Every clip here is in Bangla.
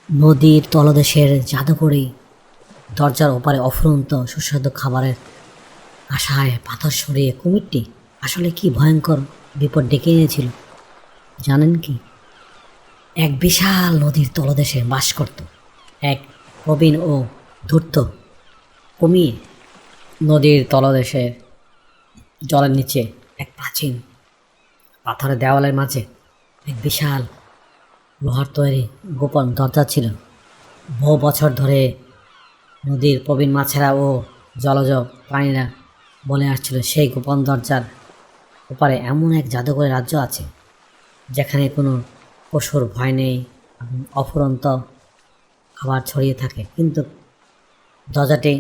নদীর তলদেশের জাদুকরি দরজার ওপারে অফুরন্ত সুস্বাদু খাবারের আশায় পাথর সরিয়ে কুমিরটি আসলে কি ভয়ঙ্কর বিপদ ডেকে এনেছিল জানেন কি? এক বিশাল নদীর তলদেশে বাস করত এক প্রবীণ ও ধূর্ত কুমির। নদীর তলদেশে জলের নিচে এক প্রাচীন পাথরের দেওয়ালের মাঝে এক বিশাল লোহার তৈরি গোপন দরজা ছিল। বহু বছর ধরে নদীর প্রবীণ মাছেরা ও জলজ প্রাণীরা বলে আসছিল সেই গোপন দরজার ওপারে এমন এক জাদুকরী রাজ্য আছে যেখানে কোনো পশুর ভয় নেই, অফুরন্ত খাবার ছড়িয়ে থাকে। কিন্তু দরজাটি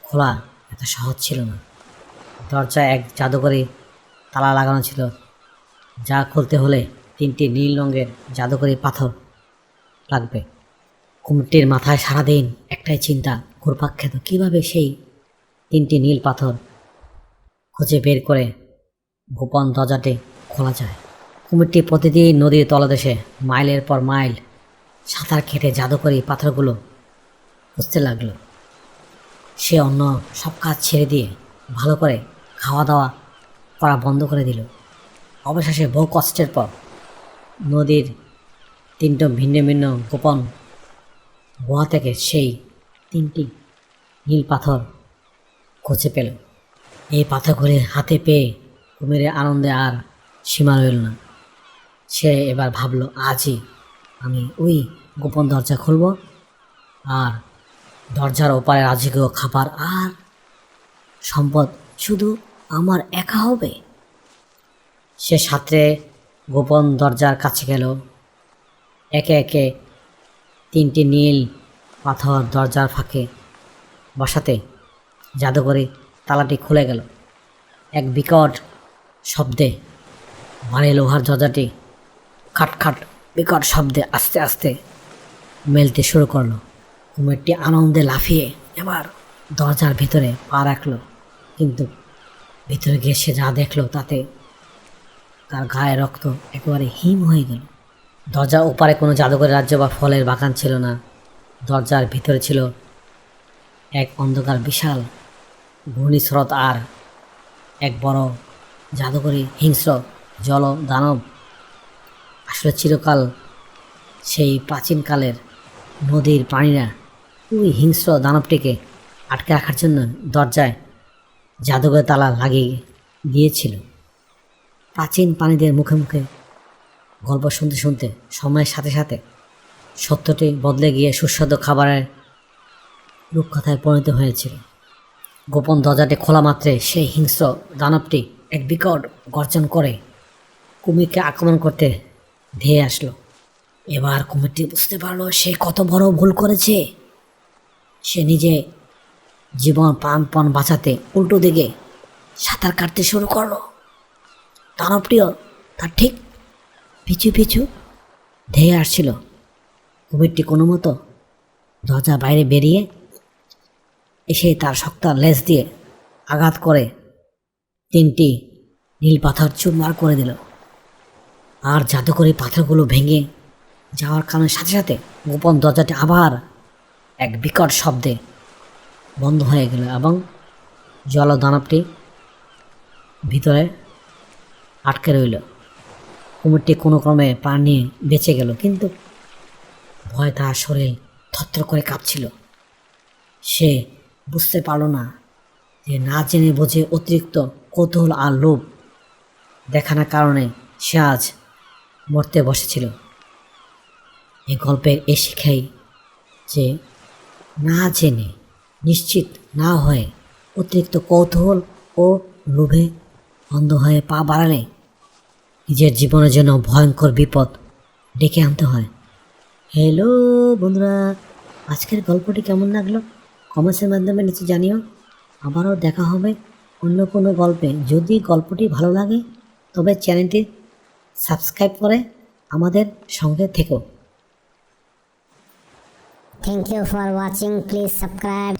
খোলা এত সহজ ছিল না। দরজায় এক জাদুকরী তালা লাগানো ছিল, যা খুলতে হলে 3টি নীল রঙের জাদুকরী পাথর লাগবে। কুমিরটির মাথায় সারাদিন একটাই চিন্তা ঘুরপাক খেত, কীভাবে সেই 3টি নীল পাথর খুঁজে বের করে গোপন দরজাটি খোলা যায়। কুমিরটি প্রতিদিন নদীর তলদেশে মাইলের পর মাইল সাঁতার কেটে জাদুকরী পাথরগুলো খুঁজতে লাগলো। সে অন্য সব কাজ ছেড়ে দিয়ে ভালো করে খাওয়া দাওয়া করা বন্ধ করে দিল। অবশেষে বহু কষ্টের পর নদীর 3টি ভিন্ন ভিন্ন গোপন গুহা থেকে সেই 3টি নীল পাথর খুঁজে পেল। এই পাথরগুলি হাতে পেয়ে কুমিরের আনন্দে আর সীমা রইল না। সে এবার ভাবল, আজই আমি ওই গোপন দরজা খুলব, আর দরজার ওপারে রাজকীয় খাবার আর সম্পদ শুধু আমার একা হবে। সে সাঁতরে গোপন দরজার কাছে গেল। একে একে 3টি নীল পাথর দরজার ফাঁকে বসাতে জাদুকরী তালাটি খুলে গেল। এক বিকট শব্দে ভারী লোহার দরজাটি খাটখাট বিকট শব্দে আস্তে আস্তে মেলতে শুরু করলো। কুমিরটি আনন্দে লাফিয়ে এবার দরজার ভিতরে পা রাখল। কিন্তু ভিতরে গিয়ে সে যা দেখলো তাতে তার গায়ে রক্ত একেবারে হিম হয়ে গেল। দরজার ওপারে কোনো জাদুকরী রাজ্য বা ফলের বাগান ছিল না। দরজার ভিতরে ছিল এক অন্ধকার বিশাল ঘূর্ণিস্রোত আর এক বড় জাদুকরী হিংস্র জল দানব। আসলে চিরকাল সেই প্রাচীনকালের নদীর প্রাণীরা ওই হিংস্র দানবটিকে আটকে রাখার জন্য দরজায় জাদুকরী তালা লাগিয়ে দিয়েছিল। প্রাচীন প্রাণীদের মুখে মুখে গল্প শুনতে শুনতে সময়ের সাথে সাথে সত্যটি বদলে গিয়ে সুস্বাদু খাবারের রূপকথায় পরিণত হয়েছিল। গোপন দরজাটি খোলা মাত্রে সেই হিংস্র দানবটি এক বিকট গর্জন করে কুমিরকে আক্রমণ করতে ধেয়ে আসলো। এবার কুমিরটি বুঝতে পারলো সে কত বড় ভুল করেছে। সে নিজে জীবন প্রাণপণ বাঁচাতে উল্টো দিকে সাঁতার কাটতে শুরু করলো। দানবটিও তার ঠিক পিছু পিছু ধেয়ে আসছিল। কুমিরটি কোনো মতো দরজা বাইরে বেরিয়ে এসে তার শক্ত লেজ দিয়ে আঘাত করে 3টি নীল পাথর চুরমার করে দিল। আর জাদুকরী পাথরগুলো ভেঙে যাওয়ার কারণের সাথে সাথে গোপন দরজাটি আবার এক বিকট শব্দে বন্ধ হয়ে গেল এবং জলদানবটি ভিতরে আটকে রইল। কুমিরটি কোনো ক্রমে প্রাণ নিয়ে বেঁচে গেল, কিন্তু ভয় তার শরীর থরথর করে কাঁপছিল। সে বুঝতে পারল না যে না জেনে বুঝে অতিরিক্ত কৌতূহল আর লোভ দেখানোর কারণে সে আজ মরতে বসেছিল। এই গল্পের এই শিক্ষাই যে না জেনে নিশ্চিত না হয়ে অতিরিক্ত কৌতূহল ও লোভে অন্ধ হয়ে পা বাড়ালে নিজের জীবনের জন্য ভয়ঙ্কর বিপদ ডেকে আনতে হয়। হ্যালো বন্ধুরা, আজকের গল্পটি কেমন লাগলো কমেন্টসের মাধ্যমে নিচে জানিও। আবারও দেখা হবে অন্য কোনো গল্পে। যদি গল্পটি ভালো লাগে তবে চ্যানেলটি সাবস্ক্রাইব করে আমাদের সঙ্গে থেকো। Thank you for watching. Please subscribe.